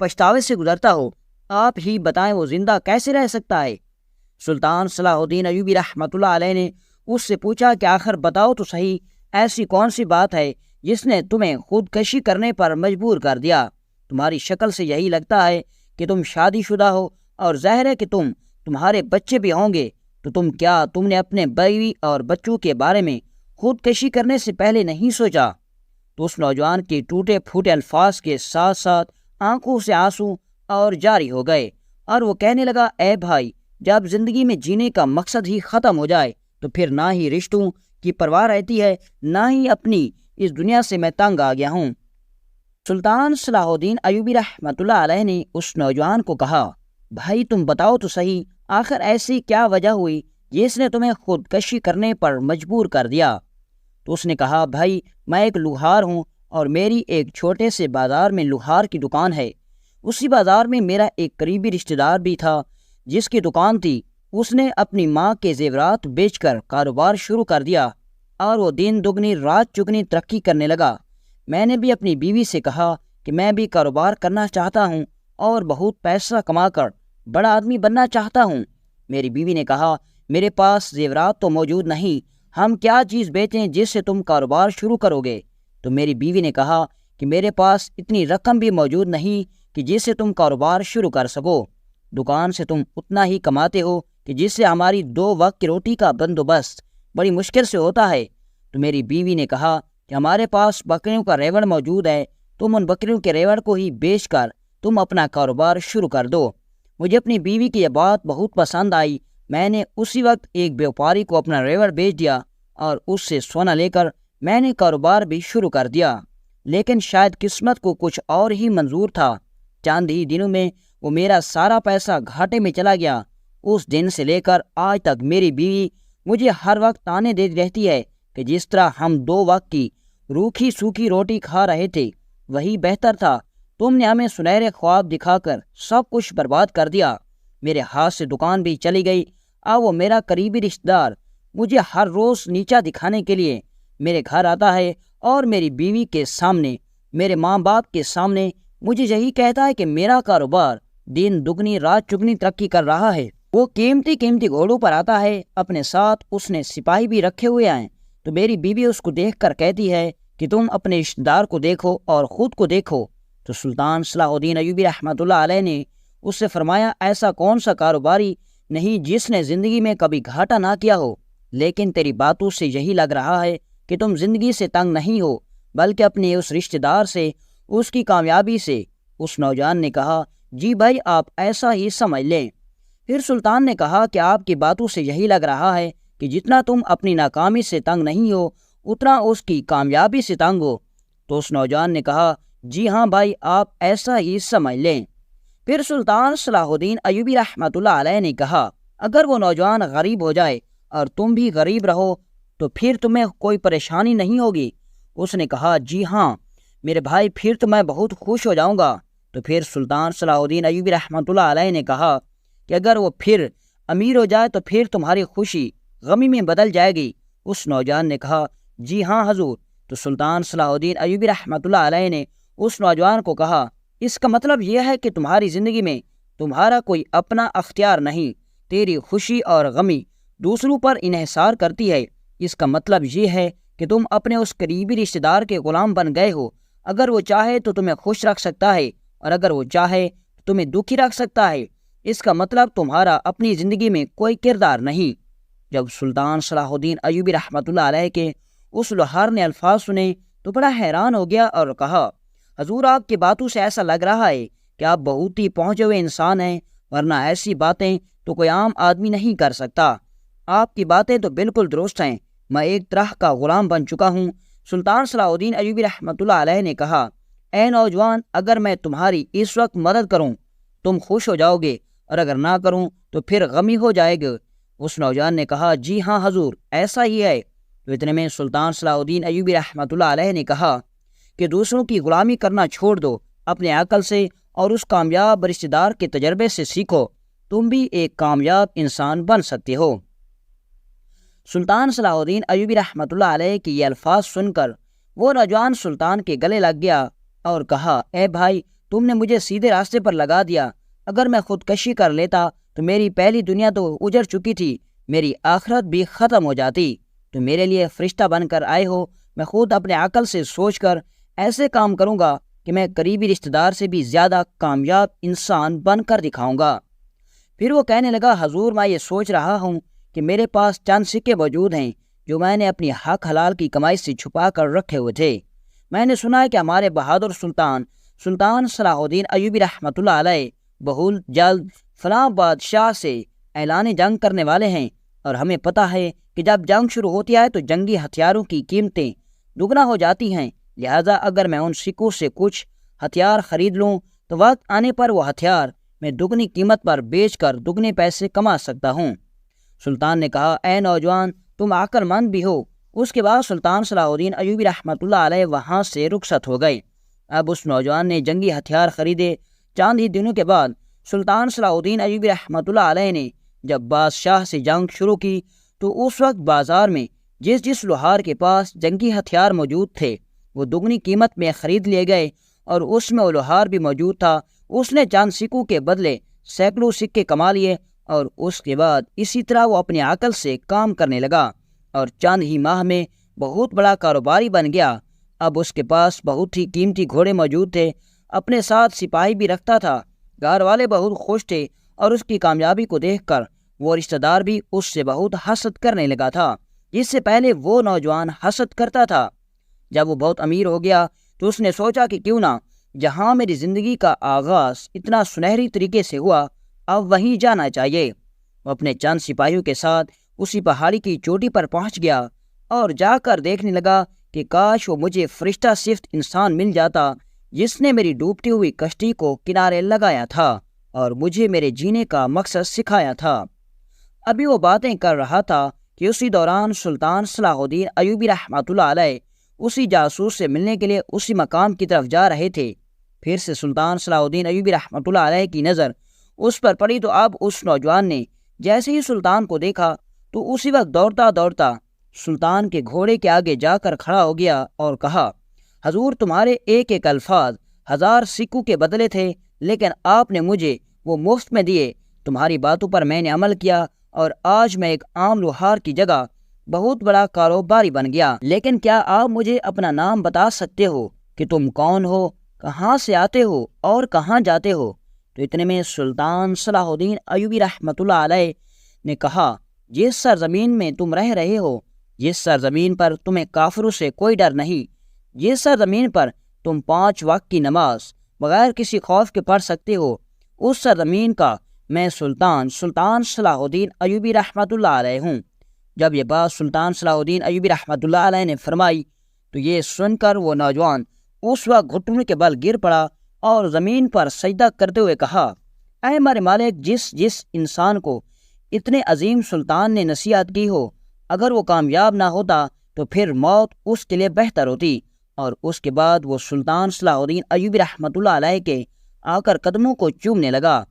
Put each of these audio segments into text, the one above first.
پچھتاوے سے گزرتا ہو، آپ ہی بتائیں وہ زندہ کیسے رہ سکتا ہے؟ سلطان صلاح الدین ایوبی رحمۃ اللہ علیہ نے اس سے پوچھا کہ آخر بتاؤ تو صحیح، ایسی کون سی بات ہے جس نے تمہیں خودکشی کرنے پر مجبور کر دیا؟ تمہاری شکل سے یہی لگتا ہے کہ تم شادی شدہ ہو، اور ظاہر ہے کہ تمہارے بچے بھی ہوں گے، تو تم نے اپنے بیوی اور بچوں کے بارے میں خودکشی کرنے سے پہلے نہیں سوچا؟ تو اس نوجوان کے ٹوٹے پھوٹے الفاظ کے ساتھ ساتھ آنکھوں سے آنسو اور جاری ہو گئے، اور وہ کہنے لگا، اے بھائی، جب زندگی میں جینے کا مقصد ہی ختم ہو جائے تو پھر نہ ہی رشتوں کی پرواہ رہتی ہے، نہ ہی اپنی اس دنیا سے میں تنگ آ گیا ہوں۔ سلطان صلاح الدین ایوبی رحمۃ اللہ علیہ نے اس نوجوان کو کہا، بھائی تم بتاؤ تو صحیح، آخر ایسی کیا وجہ ہوئی جس نے تمہیں خودکشی کرنے پر مجبور کر دیا؟ تو اس نے کہا، بھائی میں ایک لوہار ہوں، اور میری ایک چھوٹے سے بازار میں لوہار کی دکان ہے۔ اسی بازار میں میرا ایک قریبی رشتہ دار بھی تھا جس کی دکان تھی۔ اس نے اپنی ماں کے زیورات بیچ کر کاروبار شروع کر دیا، اور وہ دن دگنی رات چگنی ترقی کرنے لگا۔ میں نے بھی اپنی بیوی سے کہا کہ میں بھی کاروبار کرنا چاہتا ہوں اور بہت پیسہ کما کر بڑا آدمی بننا چاہتا ہوں۔ میری بیوی نے کہا، میرے پاس زیورات تو موجود نہیں، ہم کیا چیز بیچیں جس سے تم کاروبار شروع کرو گے؟ تو میری بیوی نے کہا کہ میرے پاس اتنی رقم بھی موجود نہیں کہ جس سے تم کاروبار شروع کر سکو۔ دکان سے تم اتنا ہی کماتے ہو کہ جس سے ہماری 2 وقت کی روٹی کا بندوبست بڑی مشکل سے ہوتا ہے۔ تو میری بیوی نے کہا کہ ہمارے پاس بکریوں کا ریوڑ موجود ہے، تم ان بکریوں کے ریوڑ کو ہی بیچ کر تم اپنا کاروبار شروع کر دو۔ مجھے اپنی بیوی کی یہ بات بہت پسند آئی۔ میں نے اسی وقت ایک بیوپاری کو اپنا ریوڑ بیچ دیا، اور اس سے سونا لے کر میں نے کاروبار بھی شروع کر دیا۔ لیکن شاید قسمت کو کچھ اور ہی منظور تھا، چند ہی دنوں میں وہ میرا سارا پیسہ گھاٹے میں چلا گیا۔ اس دن سے لے کر آج تک میری بیوی مجھے ہر وقت تانے دیتی رہتی ہے کہ جس طرح ہم 2 وقت کی روکھی سوکھی روٹی کھا رہے تھے وہی بہتر تھا، تم نے ہمیں سنہرے خواب دکھا کر سب کچھ برباد کر دیا۔ میرے ہاتھ سے دکان بھی چلی گئی، اب وہ میرا قریبی رشتہ دار مجھے ہر روز نیچا دکھانے کے لیے میرے گھر آتا ہے، اور میری بیوی کے سامنے، میرے ماں باپ کے سامنے مجھے یہی کہتا ہے کہ میرا کاروبار دن دگنی رات چگنی ترقی کر رہا ہے۔ وہ قیمتی گھوڑوں پر آتا ہے، اپنے ساتھ اس نے سپاہی بھی رکھے ہوئے ہیں۔ تو میری بیوی اس کو دیکھ کر کہتی ہے کہ تم اپنے رشتہ دار کو دیکھو اور خود کو دیکھو۔ تو سلطان صلاح الدین ایوبی رحمۃ اللہ علیہ نے اس سے فرمایا، ایسا کون سا کاروباری نہیں جس نے زندگی میں کبھی گھاٹا نہ کیا ہو، لیکن تیری باتوں سے یہی لگ رہا ہے کہ تم زندگی سے تنگ نہیں ہو، بلکہ اپنے اس رشتہ دار سے، اس کی کامیابی سے۔ اس نوجوان نے کہا، جی بھائی آپ ایسا ہی سمجھ لیں۔ پھر سلطان نے کہا کہ آپ کی باتوں سے یہی لگ رہا ہے کہ جتنا تم اپنی ناکامی سے تنگ نہیں ہو، اتنا اس کی کامیابی سے تنگ ہو۔ تو اس نوجوان نے کہا، جی ہاں بھائی آپ ایسا ہی سمجھ لیں۔ پھر سلطان صلاح الدین ایوبی رحمۃ اللہ علیہ نے کہا، اگر وہ نوجوان غریب ہو جائے اور تم بھی غریب رہو تو پھر تمہیں کوئی پریشانی نہیں ہوگی؟ اس نے کہا، جی ہاں میرے بھائی، پھر تو میں بہت خوش ہو جاؤں گا۔ تو پھر سلطان صلاح الدین ایوبی رحمۃ اللہ علیہ نے کہا کہ اگر وہ پھر امیر ہو جائے تو پھر تمہاری خوشی غمی میں بدل جائے گی۔ اس نوجوان نے کہا، جی ہاں حضور۔ تو سلطان صلاح الدین ایوبی رحمۃ اللہ علیہ نے اس نوجوان کو کہا، اس کا مطلب یہ ہے کہ تمہاری زندگی میں تمہارا کوئی اپنا اختیار نہیں، تیری خوشی اور غمی دوسروں پر انحصار کرتی ہے۔ اس کا مطلب یہ ہے کہ تم اپنے اس قریبی رشتہ دار کے غلام بن گئے ہو۔ اگر وہ چاہے تو تمہیں خوش رکھ سکتا ہے، اور اگر وہ چاہے تو تمہیں دکھی رکھ سکتا ہے۔ اس کا مطلب تمہارا اپنی زندگی میں کوئی کردار نہیں۔ جب سلطان صلاح الدین ایوبی رحمۃ اللہ علیہ کے اس لوہار نے الفاظ سنے تو بڑا حیران ہو گیا اور کہا، حضور آپ کی باتوں سے ایسا لگ رہا ہے کہ آپ بہت ہی پہنچے ہوئے انسان ہیں، ورنہ ایسی باتیں تو کوئی عام آدمی نہیں کر سکتا۔ آپ کی باتیں تو بالکل درست ہیں، میں ایک طرح کا غلام بن چکا ہوں۔ سلطان صلاح الدین ایوبی رحمۃ اللہ علیہ نے کہا، اے نوجوان، اگر میں تمہاری اس وقت مدد کروں تم خوش ہو جاؤ گے، اور اگر نہ کروں تو پھر غمی ہو جائے گا۔ اس نوجوان نے کہا، جی ہاں حضور ایسا ہی ہے۔ تو اتنے میں سلطان صلاح الدین ایوبی رحمۃ اللہ علیہ نے کہا کہ دوسروں کی غلامی کرنا چھوڑ دو، اپنے عقل سے اور اس کامیاب رشتہ دار کے تجربے سے سیکھو، تم بھی ایک کامیاب انسان بن سکتے ہو۔ سلطان صلاح الدین ایوبی رحمۃ اللہ علیہ کی یہ الفاظ سن کر وہ نوجوان سلطان کے گلے لگ گیا اور کہا، اے بھائی تم نے مجھے سیدھے راستے پر لگا دیا۔ اگر میں خودکشی کر لیتا تو میری پہلی دنیا تو اجڑ چکی تھی، میری آخرت بھی ختم ہو جاتی۔ تو میرے لیے فرشتہ بن کر آئے ہو، میں خود اپنے عقل سے سوچ کر ایسے کام کروں گا کہ میں قریبی رشتہ دار سے بھی زیادہ کامیاب انسان بن کر دکھاؤں گا۔ پھر وہ کہنے لگا، حضور میں یہ سوچ رہا ہوں کہ میرے پاس چند سکے موجود ہیں جو میں نے اپنی حق حلال کی کمائی سے چھپا کر رکھے ہوئے تھے۔ میں نے سنا ہے کہ ہمارے بہادر سلطان صلاح الدین ایوبی رحمۃ اللہ علیہ بہت جلد فلاں بادشاہ سے اعلان جنگ کرنے والے ہیں، اور ہمیں پتہ ہے کہ جب جنگ شروع ہوتی ہے تو جنگی ہتھیاروں کی قیمتیں دگنا ہو جاتی ہیں، لہذا اگر میں ان سکوں سے کچھ ہتھیار خرید لوں تو وقت آنے پر وہ ہتھیار میں دگنی قیمت پر بیچ کر دگنے پیسے کما سکتا ہوں۔ سلطان نے کہا، اے نوجوان، تم عقل مند بھی ہو۔ اس کے بعد سلطان صلاح الدین ایوبی رحمۃ اللہ علیہ وہاں سے رخصت ہو گئے۔ اب اس نوجوان نے جنگی ہتھیار خریدے۔ چند ہی دنوں کے بعد سلطان صلاح الدین ایوبی رحمۃ اللہ علیہ نے جب بادشاہ سے جنگ شروع کی تو اس وقت بازار میں جس لوہار کے پاس جنگی ہتھیار موجود تھے وہ دگنی قیمت میں خرید لیے گئے، اور اس میں وہ لوہار بھی موجود تھا۔ اس نے چند سکوں کے بدلے سینکڑوں سکے کما لیے، اور اس کے بعد اسی طرح وہ اپنے عقل سے کام کرنے لگا اور چند ہی ماہ میں بہت بڑا کاروباری بن گیا۔ اب اس کے پاس بہت ہی قیمتی گھوڑے موجود تھے، اپنے ساتھ سپاہی بھی رکھتا تھا۔ گھر والے بہت خوش تھے، اور اس کی کامیابی کو دیکھ کر وہ رشتہ دار بھی اس سے بہت حسد کرنے لگا تھا، جس سے پہلے وہ نوجوان حسد کرتا تھا۔ جب وہ بہت امیر ہو گیا تو اس نے سوچا کہ کیوں نہ جہاں میری زندگی کا آغاز اتنا سنہری طریقے سے ہوا اب وہیں جانا چاہیے۔ وہ اپنے چند سپاہیوں کے ساتھ اسی پہاڑی کی چوٹی پر پہنچ گیا اور جا کر دیکھنے لگا کہ کاش وہ مجھے فرشتہ صفت انسان مل جاتا جس نے میری ڈوبتی ہوئی کشتی کو کنارے لگایا تھا اور مجھے میرے جینے کا مقصد سکھایا تھا۔ ابھی وہ باتیں کر رہا تھا کہ اسی دوران سلطان صلاح الدین ایوبی رحمۃ اللہ علیہ اسی جاسوس سے ملنے کے لیے اسی مقام کی طرف جا رہے تھے۔ پھر سے سلطان صلاح الدین ایوبی رحمۃ اللہ علیہ کی نظر اس پر پڑی تو اب اس نوجوان نے جیسے ہی سلطان کو دیکھا تو اسی وقت دوڑتا سلطان کے گھوڑے کے آگے جا کر کھڑا ہو گیا اور کہا، حضور تمہارے ایک ایک الفاظ 1000 سکوں کے بدلے تھے، لیکن آپ نے مجھے وہ مفت میں دیے۔ تمہاری باتوں پر میں نے عمل کیا اور آج میں ایک عام لوہار کی جگہ بہت بڑا کاروباری بن گیا۔ لیکن کیا آپ مجھے اپنا نام بتا سکتے ہو کہ تم کون ہو، کہاں سے آتے ہو اور کہاں جاتے ہو؟ تو اتنے میں سلطان صلاح الدین ایوبی رحمۃ اللہ علیہ نے کہا، جس سرزمین میں تم رہ رہے ہو، جس سرزمین پر تمہیں کافروں سے کوئی ڈر نہیں، جس سرزمین پر تم 5 وقت کی نماز بغیر کسی خوف کے پڑھ سکتے ہو، اس سرزمین کا میں سلطان صلاح الدین ایوبی رحمۃ اللہ علیہ ہوں۔ جب یہ بات سلطان صلاح الدین ایوبی رحمۃ اللہ علیہ نے فرمائی تو یہ سن کر وہ نوجوان اس وقت گھٹنوں کے بل گر پڑا اور زمین پر سجدہ کرتے ہوئے کہا، اے ہمارے مالک، جس انسان کو اتنے عظیم سلطان نے نصیحت کی ہو، اگر وہ کامیاب نہ ہوتا تو پھر موت اس کے لیے بہتر ہوتی۔ اور اس کے بعد وہ سلطان صلاح الدین ایوبی رحمۃ اللہ علیہ کے آ کر قدموں کو چومنے لگا۔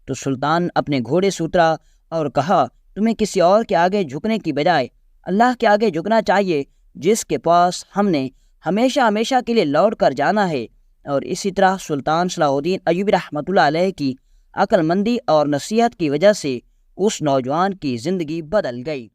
تو سلطان اپنے گھوڑے سے اترا اور کہا، تمہیں کسی اور کے آگے جھکنے کی بجائے اللہ کے آگے جھکنا چاہیے، جس کے پاس ہم نے ہمیشہ کے لیے لوٹ کر جانا ہے۔ اور اسی طرح سلطان صلاح الدین ایوبی رحمۃ اللہ علیہ کی عقل مندی اور نصیحت کی وجہ سے اس نوجوان کی زندگی بدل گئی۔